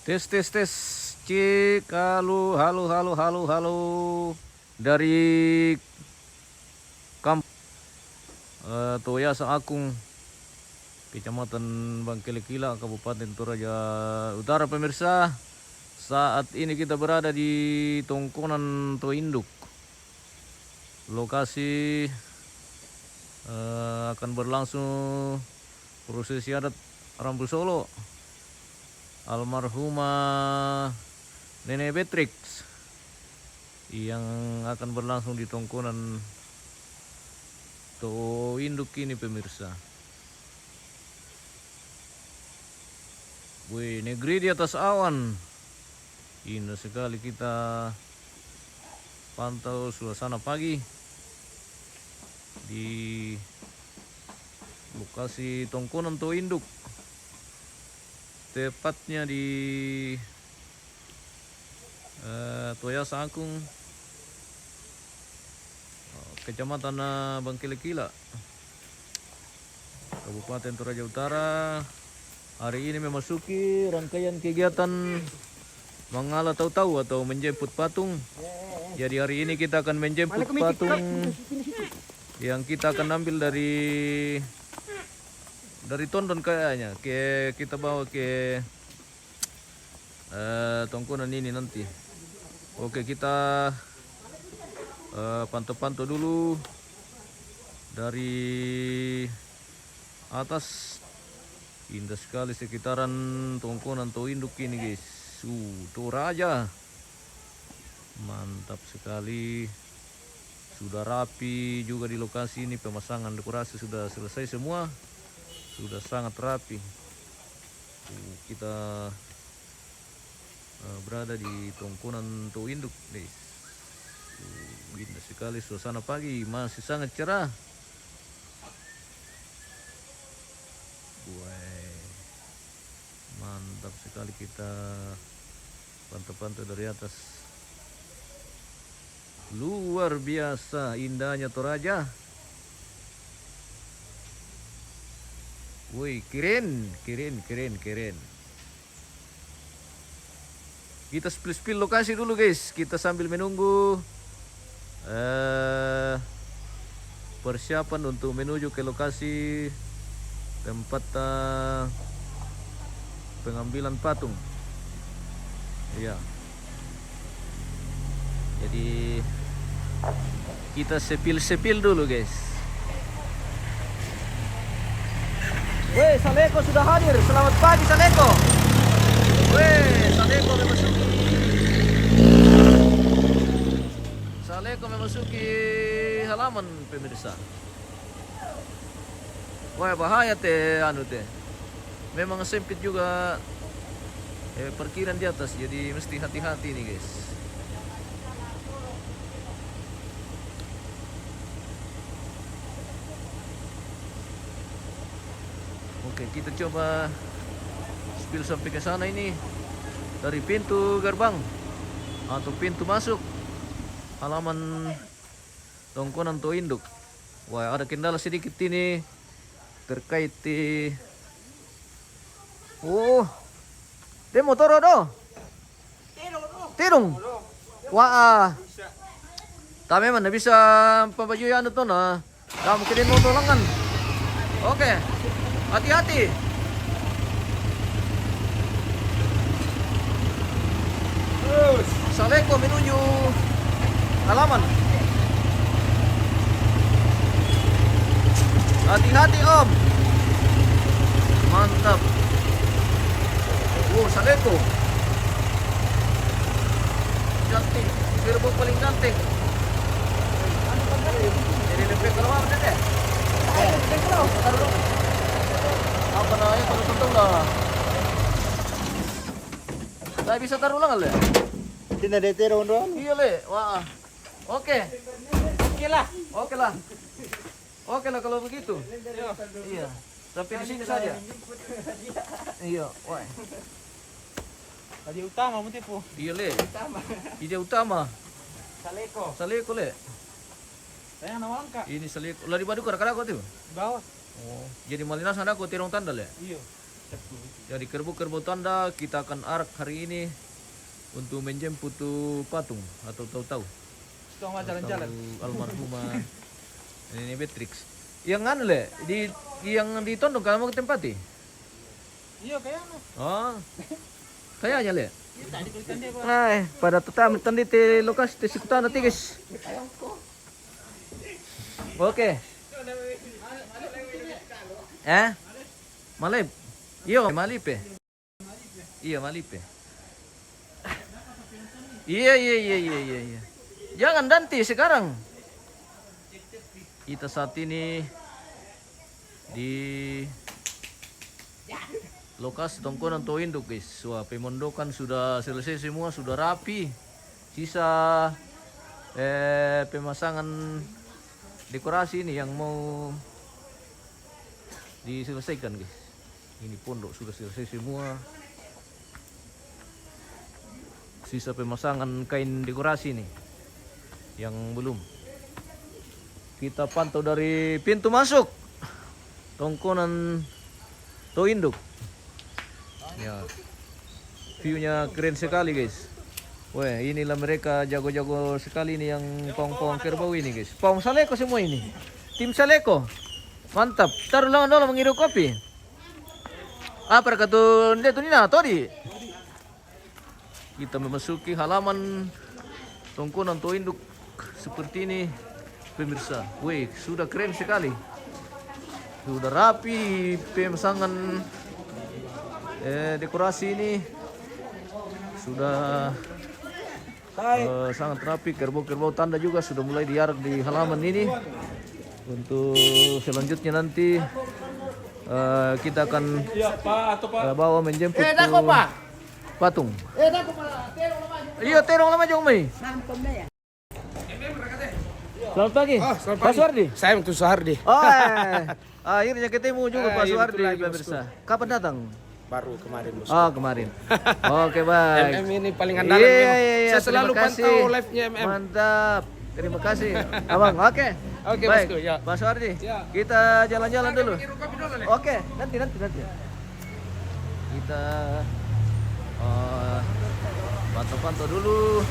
Tes tes tes. Cik, halo halo halo halo halo dari kamp Toyasa Akung, Kecamatan Bangkelekila, Kabupaten Toraja Utara. Pemirsa, saat ini kita berada di Tongkonan Toinduk. Lokasi akan berlangsung prosesi adat Rambu Solo almarhumah Nenek Beatrix yang akan berlangsung di Tongkonan Toinduk ini, pemirsa. Wih, negeri di atas awan. Indah sekali kita pantau suasana pagi di lokasi Tongkonan Toinduk, tepatnya di Toyasa Akung, Kecamatan Bangkelekila, Kabupaten Toraja Utara. Hari ini memasuki rangkaian kegiatan mangala tahu-tahu atau menjemput patung. Jadi hari ini kita akan menjemput patung yang kita akan ambil dari Tondon kayaknya. Kita bawa ke Tongkonan ini nanti. Oke, kita pantau-pantau dulu dari atas. Indah sekali sekitaran Tongkonan Toinduk ini, guys. Toraja, mantap sekali. Sudah rapi juga di lokasi ini, pemasangan dekorasi sudah selesai semua, sudah sangat rapi. Kita berada di Tongkonan Toinduk, guys. Indah sekali suasana pagi, masih sangat cerah. Mantap sekali kita pantau-pantau dari atas. Luar biasa indahnya Toraja. Woi, keren. Kita spill lokasi dulu, guys. Kita sambil menunggu persiapan untuk menuju ke lokasi tempat pengambilan patung. Iya. Jadi kita sepil dulu, guys. Weh, Saleko sudah hadir. Selamat pagi, Saleko. Weh, Saleko memasuki halaman, pemirsa. Wah, bahaya teh teh. Memang sempit juga parkiran di atas, jadi mesti hati-hati nih, guys. Oke, kita coba spill sampai ke sana ini dari pintu gerbang atau pintu masuk halaman Tongkonan Toinduk. Wah, ada kendala sedikit ini terkait di motor do. Tidung. Wah. Tapi mana bisa pabaju yang itu nah. Kamu kirim motor lengan. Oke. Hati-hati. Terus Saleko menuju halaman. Hati-hati, Om. Mantap. Saleko cantik, gerbong paling cantik. Jadi lebih kalau apa deh? Kalau taruh apa namanya, kalau tutup lah. Saya bisa taruh lah le. Tidak ada terong dong. Iya le, wah. Oke lah. Oke lah kalau begitu. Iya. Sampai di sini saja. Iya, wah. Tadi utama mau tipu. Iya le. Ide utama. Saleko le. Saya nama angka. Ini Saleko. Lah di badu kara kau tuh. Bawah. Oh, jadi Malinas ada aku tirong tanda le. Iya. Jadi kerbau-kerbau tanda kita akan arak hari ini untuk menjemput tuh patung atau tahu-tahu. Kita mau jalan-jalan. Almarhumah ini Beatrix. Yang anu le yang di Tondong kalau mau ke tempati. Iya kayaknya. Oh. Kayaknya le. Iya tadi tulisan dia, Pak. Nah, pada tetap tadi di lokasi di sekitar nanti guys. Oke. Malip. Iya, Malip. Iya, Malip. Iya. Jangan nanti sekarang. Kita saat ini di lokasi tongkonan Tua Induk guys. Wah, pemondokan sudah selesai semua, sudah rapi. Sisa pemasangan dekorasi ini yang mau diselesaikan guys. Ini pondok sudah selesai semua. Sisa pemasangan kain dekorasi nih yang belum. Kita pantau dari pintu masuk tongkonan Tua Induk. Ya, view-nya keren sekali guys. Wah, inilah mereka jago-jago sekali nih yang pawang-pawang kerbau ini guys. Pawang Saleko semua ini. Tim Saleko. Mantap. Taruh lawan dulu menghirup kopi. Apa kata dia tuh Nina tadi? Kita memasuki halaman tongkonan Tua Induk seperti ini. Pemirsa, wih, sudah keren sekali. Sudah rapi pemasangan dekorasi ini. Sudah sangat rapi. Kerbau-kerbau tanda juga sudah mulai diarak di halaman ini. Untuk selanjutnya nanti kita akan bawa menjemput patung. Iya, terong lama jong mai. Selamat pagi. Pak Suhardi. Saya Pak Suhardi. Oh, akhirnya ketemu juga Pak Suhardi pemirsa. Kapan datang? Baru kemarin bos. Oh, kemarin. Oke, baik. MM ini paling andalan memang. Saya selalu pantau live-nya MM. Mantap. Terima kasih. Abang, oke. Oke, baik. bosku, ya. Pak Suhardi. Ya. Kita jalan-jalan dulu. Oke, nanti. Kita pantau-pantau dulu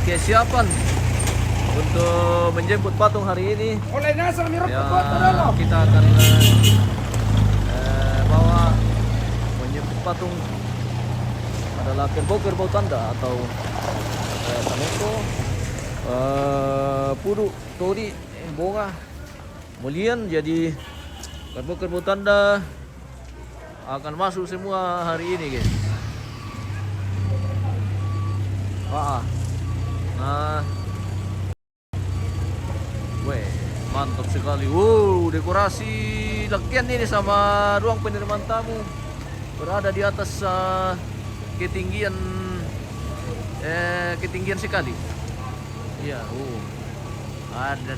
kesiapan untuk menjemput patung hari ini. Oleh Nasr mirip Ya, dulu. kita akan bawa menjemput patung adalah kerbau-kerbau tanda atau Saleko, Pudu, Tori, Bonga, Mulian. Jadi kerbau-kerbau tanda akan masuk semua hari ini guys. Nah, weh, mantap sekali. Wow, dekorasi lakian ini sama ruang penerimaan tamu berada di atas ketinggian sekali. Iya, ada.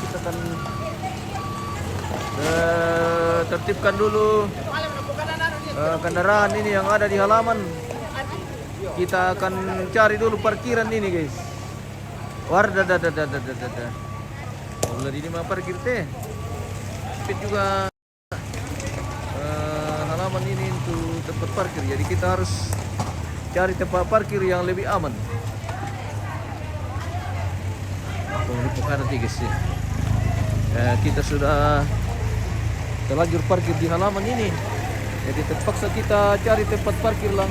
Kita akan tertibkan dulu kendaraan ini yang ada di halaman. Kita akan cari dulu parkiran ini guys. Boleh ini mah parkir teh. Sempit juga halaman ini untuk tempat parkir. Jadi kita harus cari tempat parkir yang lebih aman. Ini bukan nanti guys ya. Kita sudah terlanjur parkir di halaman ini, jadi terpaksa kita cari tempat parkir yang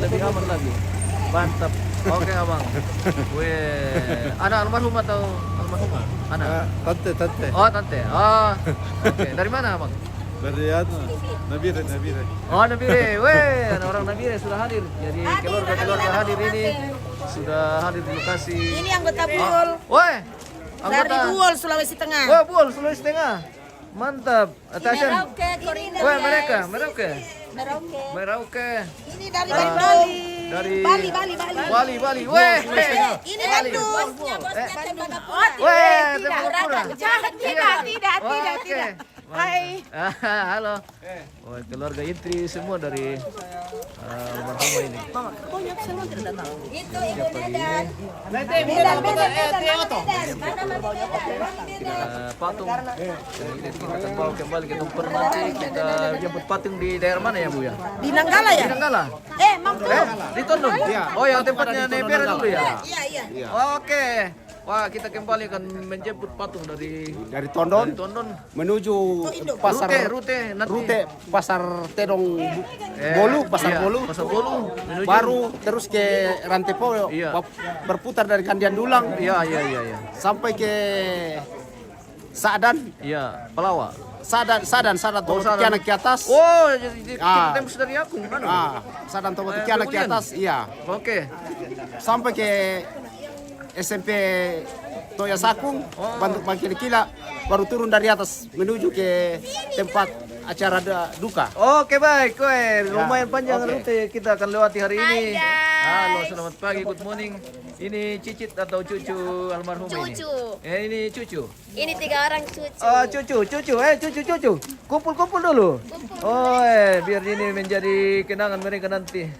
lebih aman lagi. Mantap. Oke abang. Weh, anak almarhum atau almarhumah? Anak. Tante. Oh tante. Oh, oke. Dari mana abang? Dari Nabire. Oh Nabire. Weh, orang Nabire sudah hadir. Jadi keluarga hadir ini sudah hadir di lokasi. Ini anggota Buol Weh. dari Buol Sulawesi Tengah. Wah, Buol Sulawesi Tengah. Mantap. Atasan. Wah, mereka. Merauke. Ini dari Bandung. Dari Bali. Bali. Weh. Ini Bandung. Weh, Tembagapura. Tidak. Hai. Halo. Wah, keluarga intri semua dari almarhumah ini. Itu Ibu Medan. Patung. Ini kita akan bawa kembali ke tempat nanti kita jemput patung di daerah mana ya Bu ya? Di Nanggala ya? Di Nanggala. Mampu. Di Tondong. Oh yang tempatnya Nepera dulu ya? Iya. Oke. Wah kita kembali akan menjemput patung dari Tondon Tondon menuju pasar rute nanti. rute pasar Tedong Bolu, pasar Iya, Bolu. Pasar Bolu. Menuju. Baru terus ke Rantepo, Iya. berputar dari Kandian Dulang Iya. sampai ke Sadan, Iya, Pelawa. Sadan Oh, Sadan. Tobotikiana ke atas. Oh, jadi Ah. kita tembus dari aku kan? Sadan Tobotikiana ke kemudian? atas, iya. Oke. Sampai ke SMP Toya Sakung, Bandung Bangkili Kila, baru turun dari atas menuju ke tempat acara duka. Oke baik, lumayan panjang oke. rute kita akan lewati hari ini. Hai, guys. Halo, selamat pagi, good morning. Ini Cicit atau cucu almarhum ini? Cucu. Ini cucu. Ini 3 orang cucu. Oh, cucu. Kumpul dulu. Oh, biar ini menjadi kenangan mereka nanti.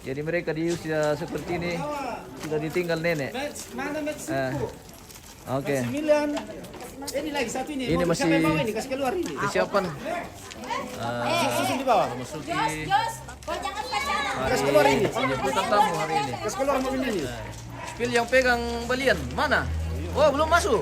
Jadi mereka di usia seperti ini sudah ditinggal nenek. Oke. Ini lagi satu ini. Ini masih kasih keluar ini. persiapan. Susun di bawah. Masuki Kau jangan pacaran. Kasih keluar ini. penjemputan tamu hari ini. Kasih keluar mobil ini. Spill yang pegang balian mana? Oh belum masuk.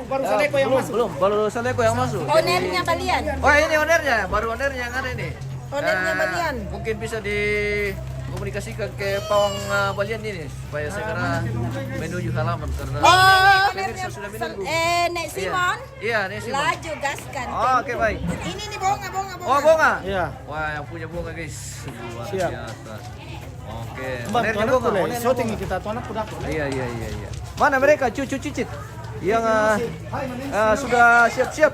Baru Saleko yang masuk. Belum, baru Saleko yang masuk. Ownernya balian. Oh ini ownernya, baru ownernya yang ada ini. Ownernya balian. Mungkin bisa dikomunikasikan ke pawang balian ini supaya segera menuju halaman karena pemirsa sudah menunggu. Nek Simon. Iya, ini Simon. Laju gaskan. Oke baik. Ini nih bunga. Oh bunga. Iya. Wah yang punya bunga guys. Luar Siap. biasa. Oke. Bang, Ownernya tuan bunga. aku Ownernya syuting bunga. kita tuan aku dah. Iya. Mana mereka cucu Cicit yang sudah siap-siap,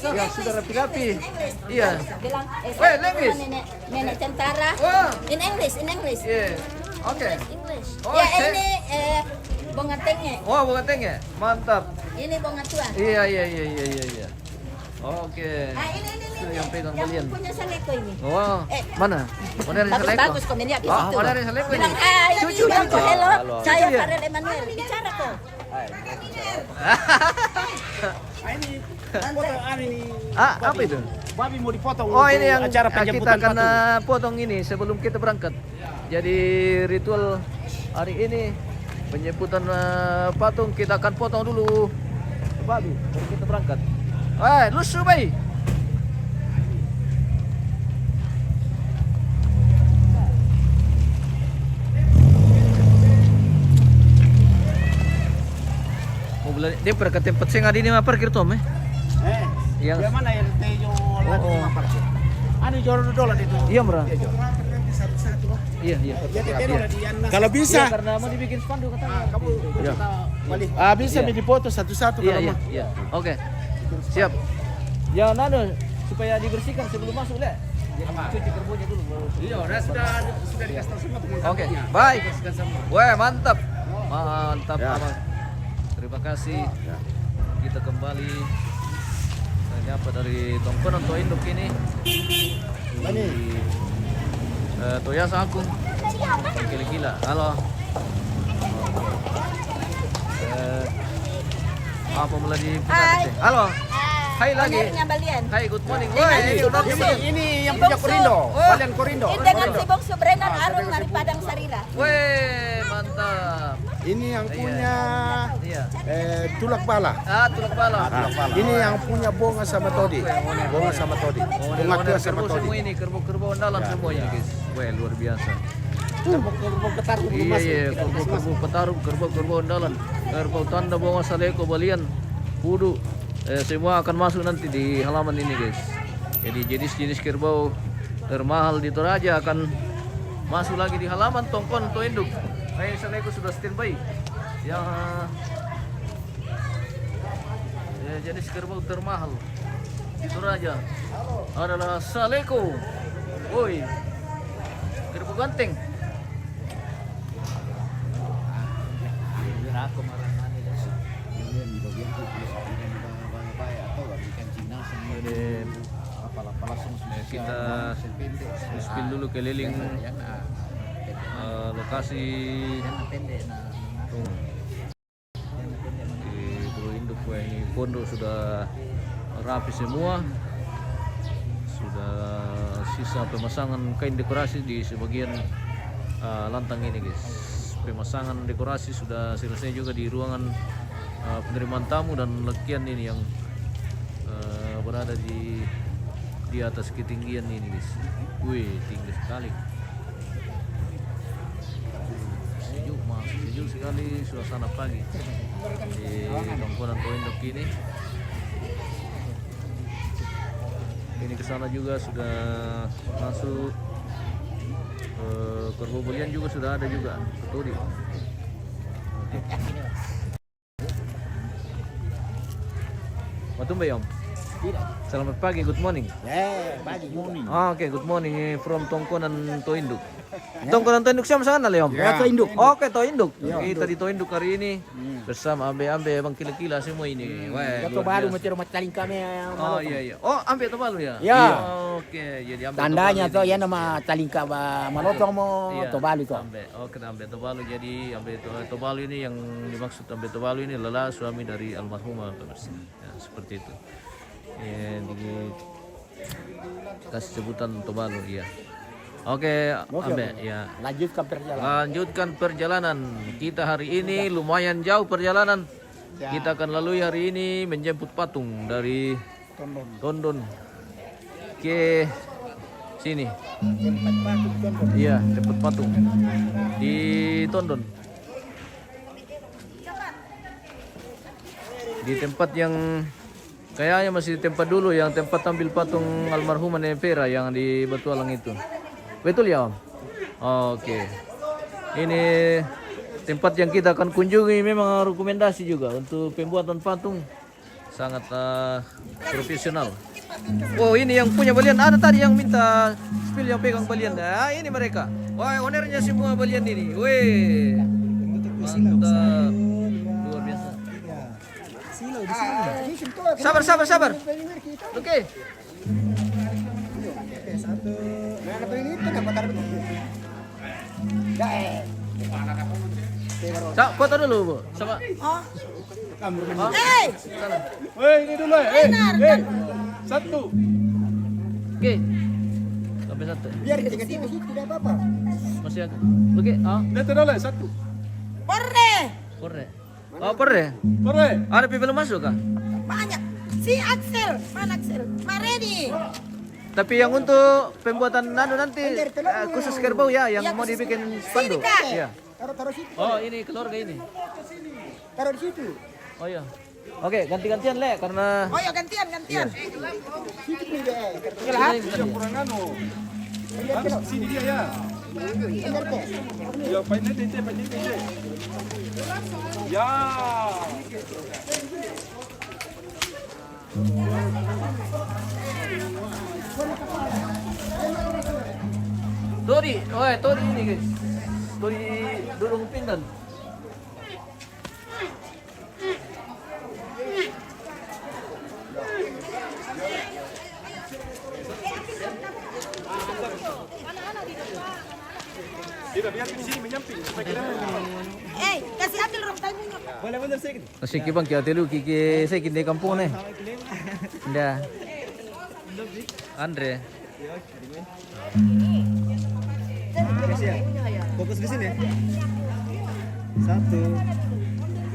yang sudah rapi-rapi. Iya. Bilang, Weh, Lewis. nenek tentara. Wah. In English. Iya. Oke. English. Oh, Ya saya- ini bunga tengnya. Wah, bunga tengnya. Mantap. Ini bunga tua. Iya. Oke. Ini. Itu yang pegang balian. punya Saleko ini. Oh, mana? Owner Saleko. Bagus komennya ke Oh, situ. owner Saleko ini. Bilang, hai, Cucu bilang cucu. hello. Halo. Saya Cucu ya? Farel Emmanuel. Bicara kok. Apa itu? Babi mau dipotong. Oh, untuk ini yang acara kita penjemputan akan patung. potong ini sebelum kita berangkat. Jadi ritual hari ini penjemputan patung kita akan potong dulu babi baru kita berangkat. Lusu bayi. Mau beli dia pernah ke tempat saya ngadi ini mah parkir Tom Yang- Yang mana yang tejo lagi Oh. apa sih? Anu jor dolar itu. Iya murah. Iya. Jadi Iya. tejo di anas. Kalau bisa, Karena mau dibikin spanduk katanya. kamu Iya. balik. Bisa Iya. dipoto satu-satu kalau mau. Iya. Oke. Siap. Ya nano supaya dibersihkan sebelum masuk deh. Cuci kerbaunya dulu. Iya, sudah dikasih tahu semua teman. Oke. Baik. Wah, mantap. Mantap, Ya. Abang. Terima kasih. Kita kembali dapat dari Tongkonan atau Induk ini. Ini. Toya Sakung. Gila-gila. Halo. Apa mulai di Halo. Hai lagi. Ownernya balian. Hai, good morning. Woi, ini ownernya belum? Ini yang punya Korindo, Balian Korindo. Dengan si Bongsu Brennan Arung dari Padang Sarira. Weh, mantap. Ini yang punya Iya. tulak bala. Tulak bala. Ini yang punya Bonga sama Todi. Bonga sama Todi. Bonga tua sama Kerbau Todi. semua ini, kerbau andalan semua ini, guys. Weh, luar biasa. Kerbau ketar belum masuk. Iya, kerbau petarung, kerbau andalan, kerbau tanda Bonga Saleko Balian, Pudu, semua akan masuk nanti di halaman ini, guys. Jadi jenis-jenis kerbau termahal di Toraja akan masuk lagi di halaman Tongkon atau Induk. Saleko sudah standby. Yang jenis kerbau termahal di Toraja adalah Saleko. Woi, kerbau ganteng. Jadi, kita spill dulu keliling lokasi di Pulau Induk ini pondok sudah rapi semua, sudah sisa pemasangan kain dekorasi di sebagian lantang ini guys. Pemasangan dekorasi sudah selesai juga di ruangan penerimaan tamu dan lekian ini yang berada di atas ketinggian ini guys. Wih, tinggi sekali. Sejuk sekali suasana pagi di Tongkonan Toinduk ini. Ini ke sana juga sudah masuk. Perbobolian juga sudah ada juga. Betul. Matumbe Om. Selamat pagi, good morning. Pagi morning. Oke, good morning from Tongkonan Toinduk. Tongkonan Toinduk siapa sana Leom? Ya, Toinduk. Oke, Toinduk. Kita di Toinduk hari ini bersama ambe-ambe Bang Kila-Kila semua ini. Wah, Gato baru macam rumah taling kami. Oh iya iya. Oh, ambe Tobalu ya? Ya. Oke, jadi ambe Tandanya Tobalu tuh ini. ya nama talingka ba malotong mo Iya, Tobalu tuh. Ambe. Oke, ambe Tobalu. Jadi ambe Tobalu ini yang dimaksud ambe Tobalu ini adalah suami dari almarhumah pemirsa. Ya, seperti itu. Ya, kasih sebutan Tobalu ya. Oke, ambe ya. Lanjutkan perjalanan kita hari ini. Lumayan jauh perjalanan. Kita akan lalui hari ini menjemput patung dari Tondon ke sini. Iya, jemput patung di Tondon. Di tempat yang kayaknya masih tempat dulu yang tempat tampil patung almarhumah Nenek Vera yang di Batualang itu. Betul ya Om? Oke. Ini tempat yang kita akan kunjungi, memang rekomendasi juga untuk pembuatan patung. Sangat profesional. Oh, ini yang punya balian. Ada tadi yang minta spill yang pegang balian. Nah, ini mereka. Wah, ownernya semua balian ini. Wih. Mantap. Luar biasa. Sabar. Oke. Foto dulu Bu. Sama. Hei, Woi, ini dulu ya. Satu. Oke. Sampai satu. Biar ketika situ tidak apa-apa. Masih ada. Oke. Lihat dulu ya, satu. porre. Porre. Oh, porre. Boleh. Ada people masuk kah? Banyak. Si Axel, mana Axel? Maredi. Tapi yang untuk pembuatan nanti khusus kerbau ya yang mau dibikin spanduk. Iya. Taruh situ. Oh, ini keluarga ini. Taruh di situ. Oh iya. Oke, ganti-gantian Le karena Oh ya gantian. Situ nih deh. Kurang anu. Harus sini dia ya. Ya, pakai ini. Ya. Tori ini guys. Tori Durung Pinggan. Tidak, biar di sini menyamping. Kasih ambil rom timingnya. Kasi kibang kaya telu kiki saya kini kampung nih. Nda. Andre. Fokus di sini. 1,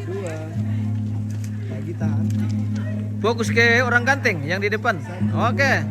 2, lagi tahan. Fokus ke orang ganteng yang di depan. Oke.